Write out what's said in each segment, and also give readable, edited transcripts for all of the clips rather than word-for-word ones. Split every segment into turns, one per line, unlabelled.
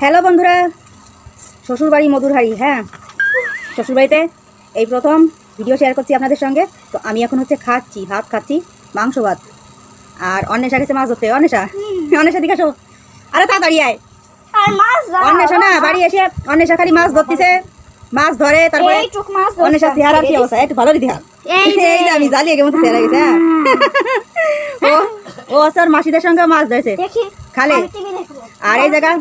Hello বন্ধুরা, শ্বশুরবাড়ি মধুর হাড়ি। হ্যাঁ, শ্বশুরবাড়িতে এই প্রথম ভিডিও শেয়ার করছি আপনাদের সঙ্গে। তো আমি এখন হচ্ছে ভাত খাচ্ছি, মাংস ভাত। আর অন্বেষা গেছে মাছ ধরতে। অন্বেষা দিকে আসো। আরে তাড়াতাড়ি আয়। অন্বেষা না বাড়ি এসে অন্বেষা খালি মাছ ধরতেছে, মাছ ধরে। তারপরে অন্বেষা চেহারা কি অবস্থা, একটু ভালো দিতে এই যে আমি জ্বালিয়ে কেমন চেহারা গেছে। হ্যাঁ, ও স্যার মাসিদের সঙ্গে মাছ ধরেছে খালে। আর এই জায়গায়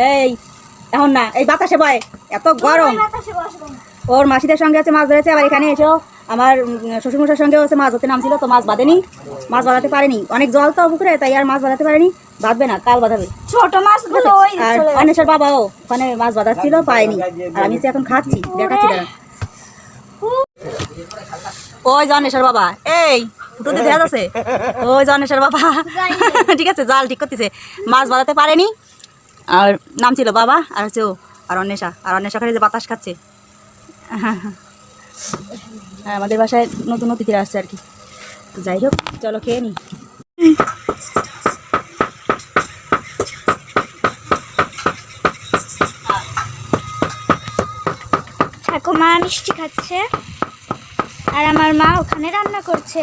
এই এখন না, এই বাতাসে বয়, এত গরম। ওর মাসিদের সঙ্গে আছে মাছ ধরেছে। আবার এখানে এসেও আমার শ্বশুরমশার সঙ্গে হচ্ছে মাছ ধরতে নামছিল, তো মাছ বাঁধেনি, মাছ বাঁধাতে পারেনি। অনেক জল তো পুকুরে, তাই আর মাছ বাঁধাতে পারেনি। বাঁধবে না, কাল বাঁধাবে ছোট মাছ। আর অন্বেষার বাবাও ওখানে মাছ বাঁধাচ্ছিল, পায়নি। আর আমি এখন খাচ্ছি, দেখাচ্ছি দাঁড়া। ওই অন্বেষার বাবা, এই ফুটোতে দেখা যাচ্ছে, ওই অন্বেষার বাবা। ঠিক আছে, জাল ঠিক করতেছে, মাছ বাঁধাতে পারেনি। আর নাম ছিল বাবা, আর হচ্ছে ও, আর অন্বেষা খালি যে বাতাস খাচ্ছে। হ্যাঁ, আমাদের বাসায় নতুন অতিথিরা আসছে আর কি। তো যাই হোক, চলো খেয়ে নি।
ঠাকুমা মিষ্টি খাচ্ছে, আর আমার মা ওখানে রান্না করছে।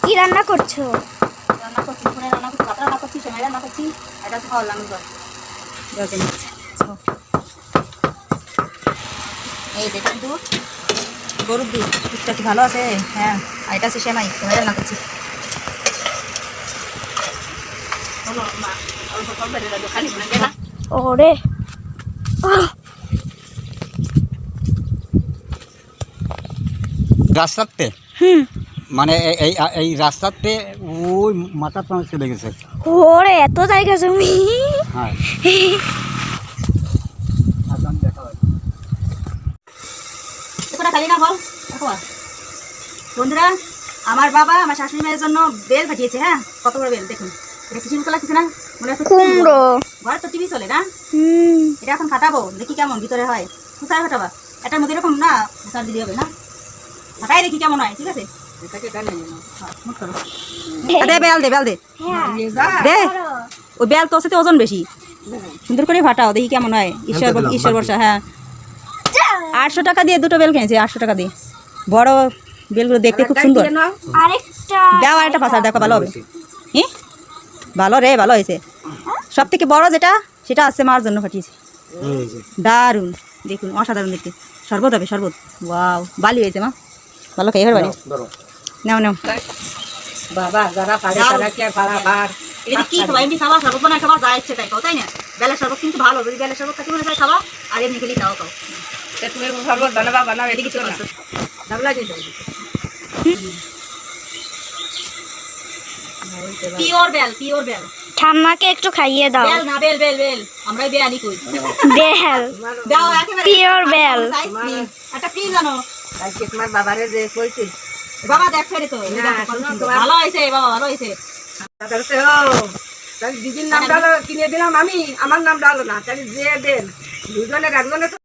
কি রান্না করছো?
রান্না করছি, ভাত রান্না করছি, সেমাই রান্না করছি। এটা হচ্ছে খাওয়ার লাঙল। এই যে দুধ, গরুর দুধ, দুধটা কি ভালো আছে? হ্যাঁ, আর এটা হচ্ছে সেমাই রান্না করছি।
ওরে
রাস্তাতে মানে এই রাস্তাতে ওই মাথা পাঁচ চলে গেছে।
ওরে এত জায়গা জমি।
হ্যাঁ,
বন্ধুরা, আমার বাবা আমার শাশুড়ি মায়ের জন্য বেল পাঠিয়েছে। হ্যাঁ, কত বড় বেল দেখুন। এটা কিছু মতো লাগছে না? মনে হচ্ছে
কুমড়ো।
ঘরে তো টিভি চলে না। এটা এখন ফাটাবো, দেখি কেমন ভিতরে হয়। কোথায় ফাটাবা? এটার মধ্যে এরকম না, সার দিতে হবে না। ফাটাই দেখি কেমন হয়। ঠিক আছে, বেল দে দে। ওই বেল তো সাথে ওজন বেশি, সুন্দর করে ফাটাও, দেখি কেমন হয়। ঈশ্বর বর্ষা। হ্যাঁ, 800 টাকা দিয়ে দুটো বেল কিনেছি, 800 টাকা দিয়ে। বড় বেলগুলো দেখতে খুব সুন্দর। দাও আরেকটা পাশা, দেখো ভালো হবে। হ্যাঁ, ভালো রে, ভালো হয়েছে। সব থেকে বড় যেটা, সেটা আছে মার জন্য পাঠিয়েছি। দারুণ, দেখুন, অসাধারণ দেখতে। শরবত হবে, শরবত। ওয়াও, বালি হয়েছে মা, ভালো খাই। এবার বাড়ি নাও নাও বাবা, যারা পারে তারা কি আর পারাবার। এটা কি খাবা? এমনি খাবা, শরবত বানায় খাবা, যা ইচ্ছে তাই খাও, তাই না? বেলের শরবত কিন্তু ভালো, যদি বেলের শরবত খাতে মনে চাই খাবা, আর এমনি খেলেই খাও। তুমি শরবত বানাও, এদিকে কিছু করছো ডাবলা দিয়ে দাও। Pure bell.
ঠাম্মাকে একটু খাইয়ে দাও।
বেল না, বেল আমরাই বেয়ানি কই।
বেল
দাও একেবারে
পিওর বেল।
এটা কি জানো? আজকে তোমার বাবারে যে কইছি, বাবা দেখছে রে, তো ভালো হইছে বাবা, ভালো হইছে।
তাহলে দিদির নাম ডালো কিনে দিলাম আমি, আমার নাম ডালো না, তাহলে যে দেন দুজনে রাখজনে তো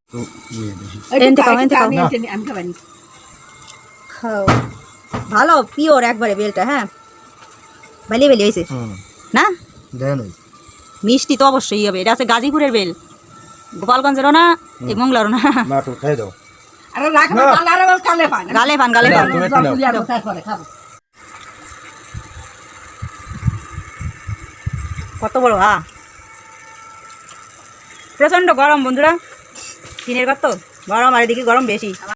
আমি খাবানি
খাও। ভালো পিওর একবারে বেলটা। হ্যাঁ, বেলি হয়েছে না? মিষ্টি তো অবশ্যই হবে। এটা আছে গাজীপুরের বেল, গোপালগঞ্জেরও না, এই মংলারও না। গালে পান কত বড়। হ্যাঁ, প্রচন্ড গরম বন্ধুরা, দিনের কত গরম, আর এদিকে গরম বেশি।